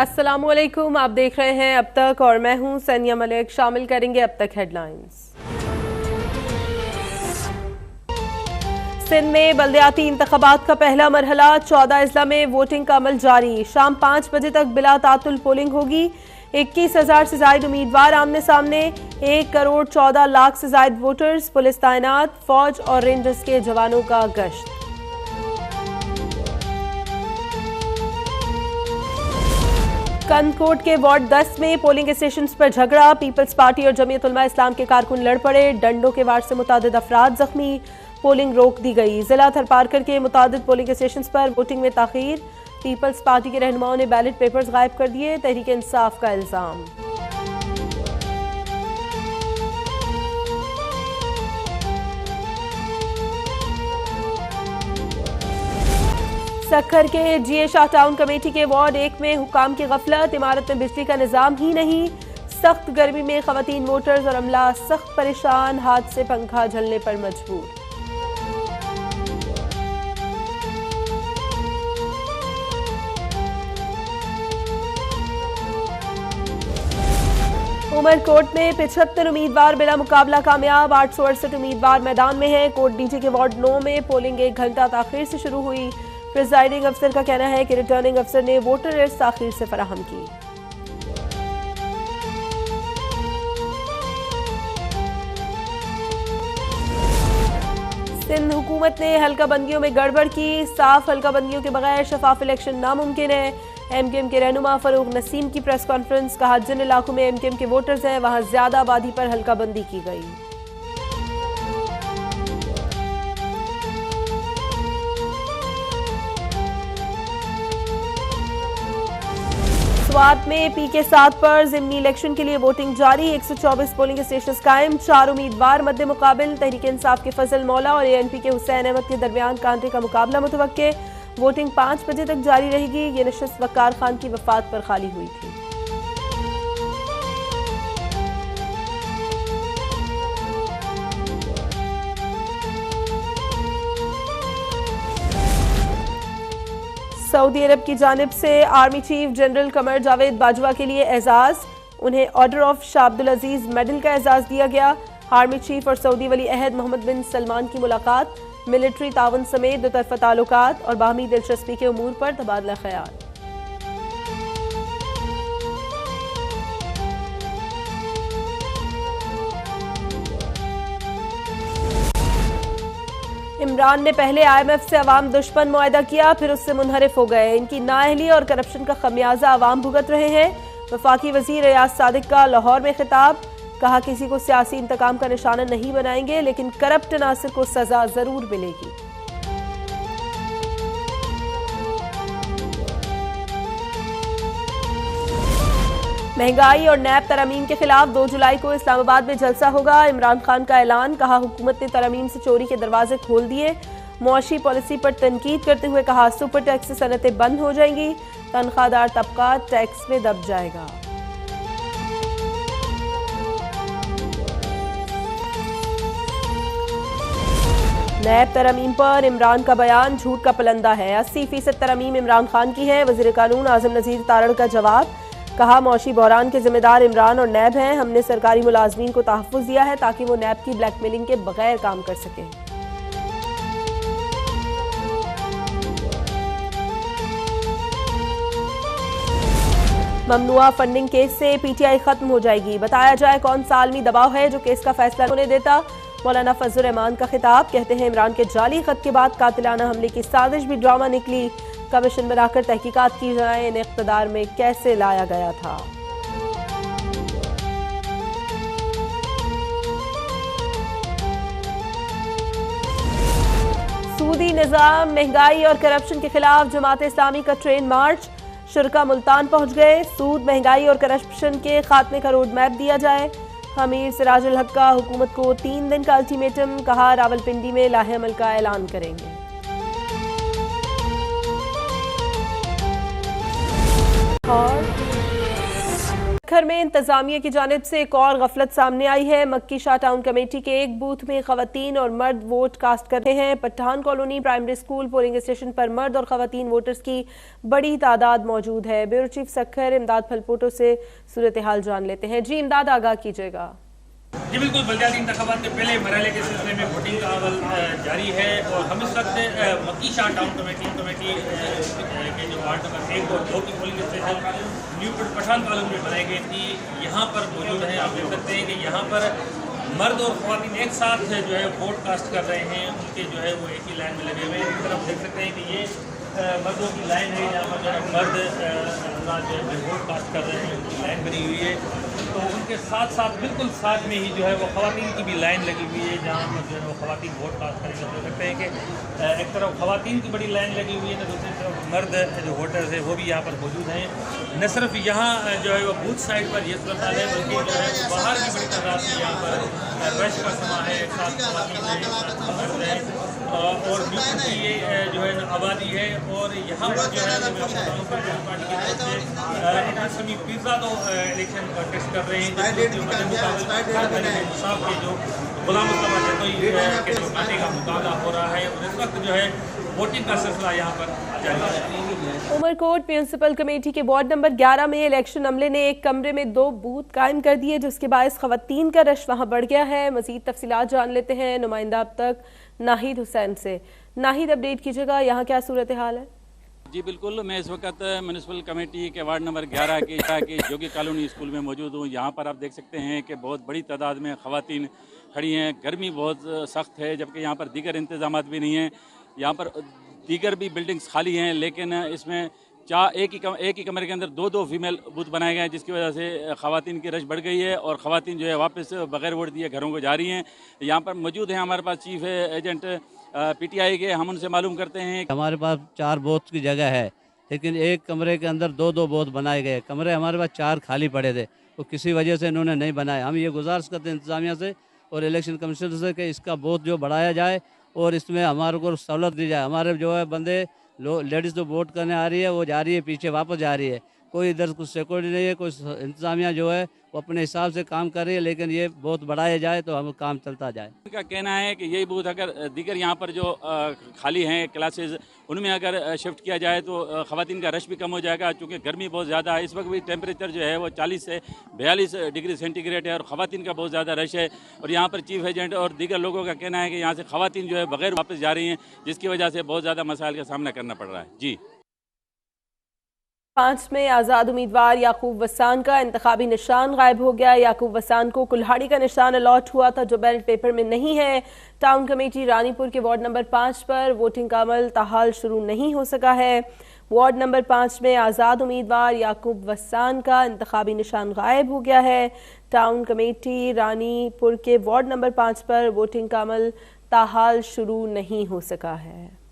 अस्सलामुअलैकुम, आप देख रहे हैं अब तक और मैं हूं सनिया मलिक। शामिल करेंगे अब तक हेडलाइंस। सिंध में बल्दियाती इंतखाबात का पहला मरहला, 14 अजला में वोटिंग का अमल जारी। शाम 5 बजे तक बिला तातुल पोलिंग होगी। 21,000 से जायद उम्मीदवार आमने सामने, 1 करोड़ 14 लाख से जायद वोटर्स, पुलिस तैनात, फौज और रेंजर्स के जवानों का गश्त। कंदकोट के वार्ड 10 में पोलिंग स्टेशन पर झगड़ा, पीपल्स पार्टी और जमीयत उलमा इस्लाम के कारकुन लड़ पड़े। डंडों के वार से मुतादिद अफराद जख्मी, पोलिंग रोक दी गई। जिला थरपारकर के मुतादिद पोलिंग स्टेशन पर वोटिंग में ताखीर, पीपल्स पार्टी के रहनुमाओं ने बैलेट पेपर्स गायब कर दिए, तहरीक इंसाफ का इल्जाम। सक्खर के जीए शाह टाउन कमेटी के वार्ड 1 में हुकाम की गफलत, इमारत में बिजली का निजाम ही नहीं। सख्त गर्मी में खवातीन वोटर्स और अमला सख्त परेशान, हाथ से पंखा झलने पर मजबूर। उमरकोट में 75 उम्मीदवार बिला मुकाबला कामयाब, 868 उम्मीदवार मैदान में हैं। कोट डीजे के वार्ड 9 में पोलिंग 1 घंटा ताखीर से शुरू हुई। प्रिजाइडिंग अफसर का कहना है कि रिटर्निंग अफसर ने वोटर लिस्ट ताखीर से फराहम की। सिंध हुकूमत ने हल्का बंदियों में गड़बड़ की, साफ हल्का बंदियों के बगैर शफाफ इलेक्शन नामुमकिन है। एमकेएम के रहनुमा फरूक नसीम की प्रेस कॉन्फ्रेंस, कहा जिन इलाकों में एमकेएम के वोटर्स हैं वहां ज्यादा आबादी पर हल्का बंदी की गई। स्वात में पीके 7 पर जिमनी इलेक्शन के लिए वोटिंग जारी, 124 पोलिंग स्टेशन कायम, 4 उम्मीदवार मद्दे मुकाबिल। तहरीक इंसाफ के फजल मौला और एएनपी के हुसैन अहमद के दरमियान कांटे का मुकाबला मुतवक्के। वोटिंग 5 बजे तक जारी रहेगी। ये नशिस्त वकार खान की वफात पर खाली हुई थी। सऊदी अरब की जानिब से army chief general Qamar Javed Bajwa के लिए एजाज, उन्हें order of Shah Abdul Aziz medal का एजाज दिया गया। आर्मी चीफ और सऊदी वली अहद मोहम्मद बिन सलमान की मुलाकात, मिलिट्री ताउन समेत दोतरफा ताल्लुकात और बाहमी दिलचस्पी के उमूर पर तबादला ख्याल। इमरान ने पहले IMF से अवाम दुश्मन मुआहदा किया, फिर उससे मुनहरिफ हो गए। इनकी नाअहली और करप्शन का खमियाजा अवाम भुगत रहे हैं। वफाकी वजीर रियाज सादिक का लाहौर में खिताब, कहा किसी को सियासी इंतकाम का निशाना नहीं बनाएंगे, लेकिन करप्ट नासिर को सजा जरूर मिलेगी। महंगाई और नैब तरमीम के खिलाफ 2 जुलाई को इस्लामाबाद में जलसा होगा। इमरान खान का ऐलान, कहा हुकूमत ने तरमीम से चोरी के दरवाजे खोल दिए। मुआशी पॉलिसी पर तनकीद करते हुए कहा सुपर टैक्स से सनतें बंद हो जाएंगी, तनख्वाहदार तबका टैक्स में दब जाएगा। नैब तरमीम पर इमरान का बयान झूठ का पलंदा है, 80% तरमीम इमरान खान की है। वज़ीर कानून आज़म नज़ीर तारड़ का जवाब, कहा मौशी बहरान के जिम्मेदार इमरान और नैब हैं। हमने सरकारी मुलाजमीन को तहफ़्फ़ुज़ दिया है ताकि वो नैब की ब्लैकमेलिंग के बगैर काम कर सकें। ममनुआ फंडिंग केस से PTI खत्म हो जाएगी, बताया जाए कौन सा आलमी दबाव है जो केस का फैसला होने देता। मौलाना फजल रहमान का खिताब, कहते हैं इमरान के जाली खत के बाद कातिलाना हमले की साजिश भी ड्रामा निकली। कमीशन बनाकर तहकीकात की जाए, इन्हें इख्तिदार में कैसे लाया गया था। सूदी निजाम, महंगाई और करप्शन के खिलाफ जमात इस्लामी का ट्रेन मार्च, शुरका मुल्तान पहुंच गए। सूद, महंगाई और करप्शन के खात्मे का रोड मैप दिया जाए। अमीर सिराजुल हक का हुकूमत को 3 दिन का अल्टीमेटम, कहा रावलपिंडी में लाहे अमल का ऐलान करेंगे। और सखर में इंतजामिया की जानिब से एक और गफलत सामने आई है। मक्की शाह टाउन कमेटी के एक बूथ में खवातीन और मर्द वोट कास्ट कर रहे हैं। Pathan colony primary school polling station पर मर्द और खवातीन वोटर्स की बड़ी तादाद मौजूद है। ब्यूरो चीफ सखर इमदाद फलपोटो से सूरत हाल जान लेते हैं। जी इमदाद, आगाह कीजिएगा। जी बिल्कुल, बलदियाती इंतखाबात के पहले मरहले के सिलसिले में वोटिंग का अमल जारी है और हम इस वक्त मक्की शाह टाउन कमेटी के जो वार्ड नंबर 1 और 2 की polling station new Pathan colony में बनाई गई थी, यहाँ पर मौजूद हैं। आप देख सकते हैं कि यहाँ पर मर्द और ख़वातीन एक साथ जो है वोट कास्ट कर रहे हैं। उनके जो है वो एक ही लाइन में लगे हुए हैं। इस तरफ देख सकते हैं कि ये मर्दों की लाइन है, यहाँ पर जो है मर्द जो है वोट कास्ट कर रहे हैं, उनकी लाइन बनी हुई है। तो उनके साथ साथ बिल्कुल साथ में ही जो है वो ख़वातीन की भी लाइन लगी हुई है, जहाँ पर जो है वो ख़वातीन वोट कास्ट करेंगे। देख सकते हैं कि एक तरफ ख़वातीन की बड़ी लाइन लगी हुई है, तो दूसरी तरफ मर्द जो वोटर्स है वो भी यहाँ पर मौजूद हैं। न सिर्फ यहाँ जो है वो बूथ साइड पर ये सूरत हाल है, बल्कि जो है बाहर भी बड़ी तादाद में यहाँ पर रश का समा है। एक साथ ख़वातीन है और न्यूज़ की ये जो है आबादी है। और यहाँ पर जो है पार्टी की तरफ से पिज़्ज़ा तो इलेक्शन कॉन्टेस्ट कर रहे हैं, इंसाफ के जो गुलाम मुस्तफा जतोई के जो पार्टी का मुकाबला हो रहा है। और इस वक्त जो है वोटिंग का सिलसिला यहाँ पर जारी है। उमरकोट म्यूनसिपल कमेटी के वार्ड नंबर 11 में इलेक्शन अमले ने एक कमरे में 2 बूथ कायम कर दिए, जिसके बायस खवातीन का रश वहां बढ़ गया है। मजीद तफसीलात जान लेते हैं नुमाइंदा अब तक नाहिद हुसैन से। नाहिद, अपडेट कीजिएगा, यहाँ क्या सूरत हाल है? जी बिल्कुल, मैं इस वक्त म्यूनसिपल कमेटी के वार्ड नंबर 11 के जोगी कॉलोनी स्कूल में मौजूद हूँ। यहाँ पर आप देख सकते हैं कि बहुत बड़ी तादाद में ख़वातीन खड़ी हैं। गर्मी बहुत सख्त है, जबकि यहाँ पर दीगर इंतजाम भी नहीं हैं। यहाँ पर दीगर भी बिल्डिंग्स खाली हैं, लेकिन इसमें एक ही कमरे के अंदर 2-2 फीमेल बूथ बनाए गए हैं, जिसकी वजह से ख़वातीन की रश बढ़ गई है और ख़वातीन जो है वापस बगैर वोट दिए घरों को जा रही हैं। यहाँ पर मौजूद हैं हमारे पास चीफ एजेंट पीटीआई के, हम उनसे मालूम करते हैं। हमारे पास 4 बूथ की जगह है, लेकिन एक कमरे के अंदर 2-2 बूथ बनाए गए। कमरे हमारे पास 4 खाली पड़े थे, तो किसी वजह से इन्होंने नहीं बनाए। हम ये गुजारिश करते हैं इंतजामिया से और इलेक्शन कमीशन से कि इसका बूथ जो बढ़ाया जाए और इसमें हमारे को सहूलत दी जाए। हमारे जो है बंदे लेडीज़ जो वोट करने आ रही है वो जा रही है, पीछे वापस जा रही है। कोई इधर कुछ सिक्योरिटी नहीं है, कोई इंतजामिया जो है वो अपने हिसाब से काम कर रही है, लेकिन ये बहुत बढ़ाया जाए तो हम काम चलता जाए। उनका कहना है कि यही बूथ अगर दीगर यहाँ पर जो खाली हैं क्लासेस, उनमें अगर शिफ्ट किया जाए तो ख़वातीन का रश भी कम हो जाएगा, क्योंकि गर्मी बहुत ज़्यादा है। इस वक्त भी टेम्परेचर जो है वो 40 से 42 डिग्री सेंटीग्रेड है और ख़वातीन का बहुत ज़्यादा रश है। और यहाँ पर चीफ एजेंट और दीगर लोगों का कहना है कि यहाँ से ख़वातीन जो है बगैर वापस जा रही हैं, जिसकी वजह से बहुत ज़्यादा मसाइल का सामना करना पड़ रहा है। जी 5 में आज़ाद उम्मीदवार याकूब वसान का इंतखाबी निशान गायब हो गया। याकूब वसान को कुल्हाड़ी का निशान अलॉट हुआ था, जो बैलेट पेपर में नहीं है। टाउन कमेटी रानीपुर के वार्ड नंबर 5 पर वोटिंग का अमल ताहाल शुरू नहीं हो सका है। वार्ड नंबर 5 में आज़ाद उम्मीदवार याकूब वसान का इंतखाबी निशान गायब हो गया है। टाउन कमेटी रानीपुर के वार्ड नंबर 5 पर वोटिंग का अमल ताहाल शुरू नहीं हो सका है।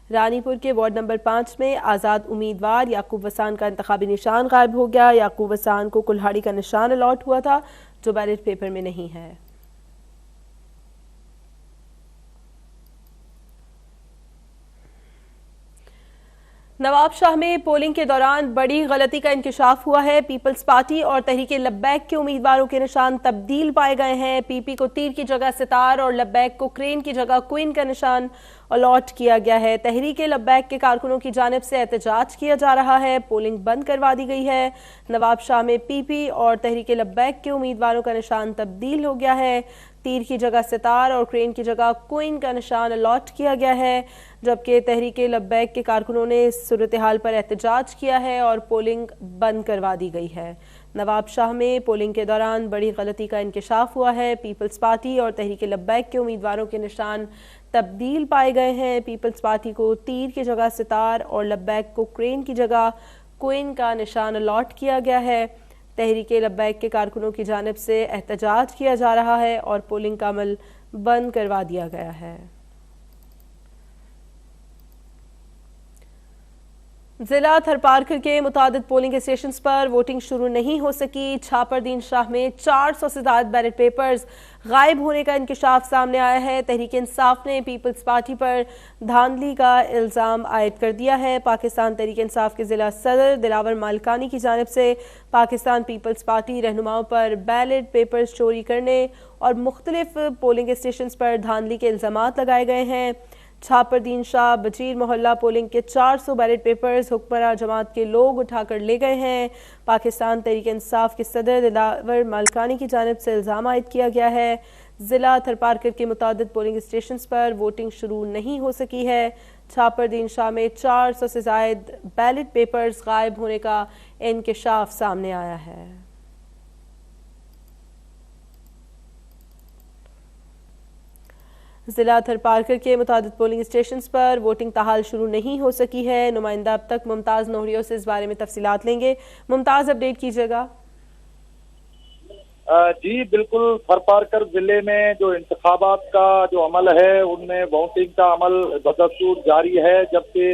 रानीपुर के वार्ड नंबर 5 में आज़ाद उम्मीदवार याकूब वसान का इंतखाबी निशान गायब हो गया। याकूब वसान को कुल्हाड़ी का निशान अलॉट हुआ था, जो बैलेट पेपर में नहीं है। नवाबशाह में पोलिंग के दौरान बड़ी गलती का इंकशाफ हुआ है। पीपल्स पार्टी और तहरीक लब्बैक के उम्मीदवारों के निशान तब्दील पाए गए हैं। पीपी को तीर की जगह सितार और लब्बैक को क्रेन की जगह क्वीन का निशान अलॉट किया गया है। तहरीक लब्बैक के कारकुनों की जानिब से एहतजाज किया जा रहा है। पोलिंग बंद करवा दी गई है। नवाबशाह में पीपी और तहरीक लब्बैक के उम्मीदवारों का निशान तब्दील हो गया है। तीर की जगह सितार और क्रेन की जगह क्वीन का निशान अलॉट किया गया है, जबकि तहरीक लब्बैक के कारकुनों ने सूरत हाल पर एहतजाज किया है और पोलिंग बंद करवा दी गई है। नवाबशाह में पोलिंग के दौरान बड़ी गलती का इंकशाफ हुआ है। पीपल्स पार्टी और तहरीक लब्बैक के उम्मीदवारों के निशान तब्दील पाए गए हैं। पीपल्स पार्टी को तीर की जगह सितार और लब्बैक को क्रेन की जगह क्वीन का निशान अलॉट किया गया है। तहरीक लब्बैक के कारकुनों की जानिब से एहतजाज किया जा रहा है और पोलिंग का अमल बंद करवा दिया गया है। जिला थरपारकर के मुतादिद पोलिंग स्टेशन पर वोटिंग शुरू नहीं हो सकी। छापरदीन शाह में 400 से ज्यादा बैलेट पेपर्स गायब होने का इंकशाफ सामने आया है। तहरीक इंसाफ ने पीपल्स पार्टी पर धांधली का इल्ज़ाम आयद कर दिया है। पाकिस्तान तहरीक इंसाफ के जिला सदर दिलावर मालकानी की जानिब से पाकिस्तान पीपल्स पार्टी रहनुमाओं पर बैलेट पेपर्स चोरी करने और मुख्तलिफ पोलिंग स्टेशन पर धांधली के इल्ज़ामात लगाए गए हैं। छापरदीन शाह बजीर मोहल्ला पोलिंग के 400 बैलेट पेपर्स हुक्मरान जमात के लोग उठाकर ले गए हैं। पाकिस्तान तहरीक इंसाफ के सदर दिलावर मालकानी की जानिब से इल्ज़ाम आयद किया गया है। जिला थरपारकर के मुतादिद पोलिंग स्टेशन पर वोटिंग शुरू नहीं हो सकी है। छापरदीन शाह में 400 से ज़ायद बैलेट पेपर्स गायब होने का इंकशाफ सामने आया है। जिला थरपारकर के मुतादिद पोलिंग स्टेशन पर वोटिंग ताहाल शुरू नहीं हो सकी है। नुमाइंदा अब तक मुमताज़ नोहरियों से इस बारे में तफसीलात लेंगे। मुमताज़, अपडेट कीजिएगा। जी बिल्कुल, थरपारकर जिले में जो इंतखाबात का जो अमल है उनमें वोटिंग का अमल बदस्तूर जारी है, जबकि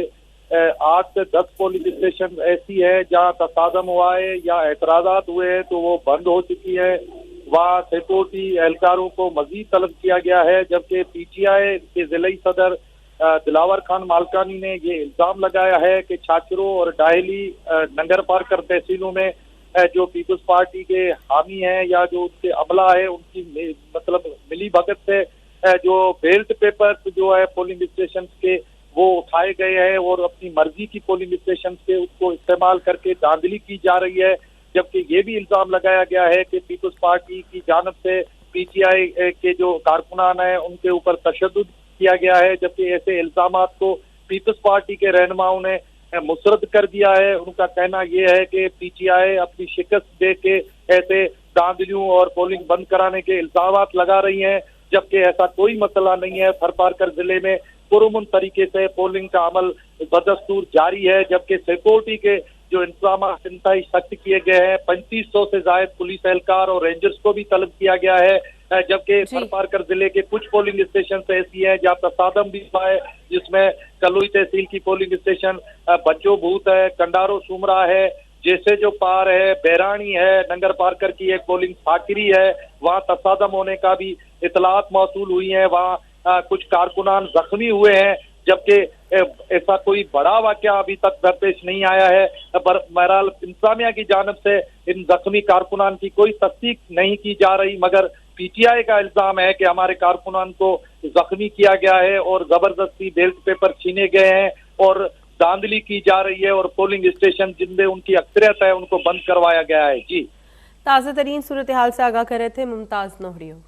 8 से 10 पोलिंग स्टेशन ऐसी है जहां तसादम हुआ है या एतराजात हुए हैं तो वो बंद हो चुकी है। वहाँ सिक्योरिटी एहलकारों को मजीद तलब किया गया है, जबकि पीटीआई के जिले सदर दिलावर खान मालकानी ने ये इल्जाम लगाया है कि छाछरो और डाहली नंगर पारकर तहसीलों में जो पीपल्स पार्टी के हामी हैं या जो उसके अमला है उनकी मतलब मिली भगत से जो बेल्ट पेपर्स जो है पोलिंग स्टेशन के वो उठाए गए हैं और अपनी मर्जी की पोलिंग स्टेशन से उसको इस्तेमाल करके धांधली की जा रही है। जबकि ये भी इल्जाम लगाया गया है कि पीपल्स पार्टी की जानब से पीटीआई के जो कारकुनान हैं उनके ऊपर तशद्दुद किया गया है, जबकि ऐसे इल्जामात को पीपल्स पार्टी के रहनुमाओं ने मुस्तरद कर दिया है। उनका कहना यह है कि पीटीआई अपनी शिकस्त दे के ऐसे धांधलियों और पोलिंग बंद कराने के इल्जामात लगा रही हैं, जबकि ऐसा कोई मसला नहीं है। थरपारकर जिले में पुरअमन तरीके से पोलिंग का अमल बदस्तूर जारी है, जबकि सिक्योरिटी के जो इंतजाम इंतहाई सख्त किए गए हैं। 3500 से ज्यादा पुलिस एहलकार और रेंजर्स को भी तलब किया गया है, जबकि थरपारकर जिले के कुछ पोलिंग स्टेशन ऐसी हैं जहाँ तसादम भी हुआ है, जिसमें कलुई तहसील की पोलिंग स्टेशन बच्चो भूत है, कंडारो सुमरा है, जैसे जो पार है, बैरानी है, नंगर पारकर की एक पोलिंग फाकिरी है, वहाँ तसादम होने का भी इतलात मौसूल हुई है। वहाँ कुछ कारकुनान जख्मी हुए हैं, जबकि ऐसा कोई बड़ा वाकया अभी तक दरपेश नहीं आया है। पर बहरहाल इंतजामिया की जानिब से इन जख्मी कारकुनान की कोई तस्दीक नहीं की जा रही, मगर पीटीआई का इल्जाम है कि हमारे कारकुनान को जख्मी किया गया है और जबरदस्ती बेल्ट पेपर छीने गए हैं और धांधली की जा रही है और पोलिंग स्टेशन जिनमें उनकी अक्सरियत है उनको बंद करवाया गया है। जी, ताज़ा तरीन सूरत हाल से आगाह कर रहे थे मुमताज़ नोहरियों।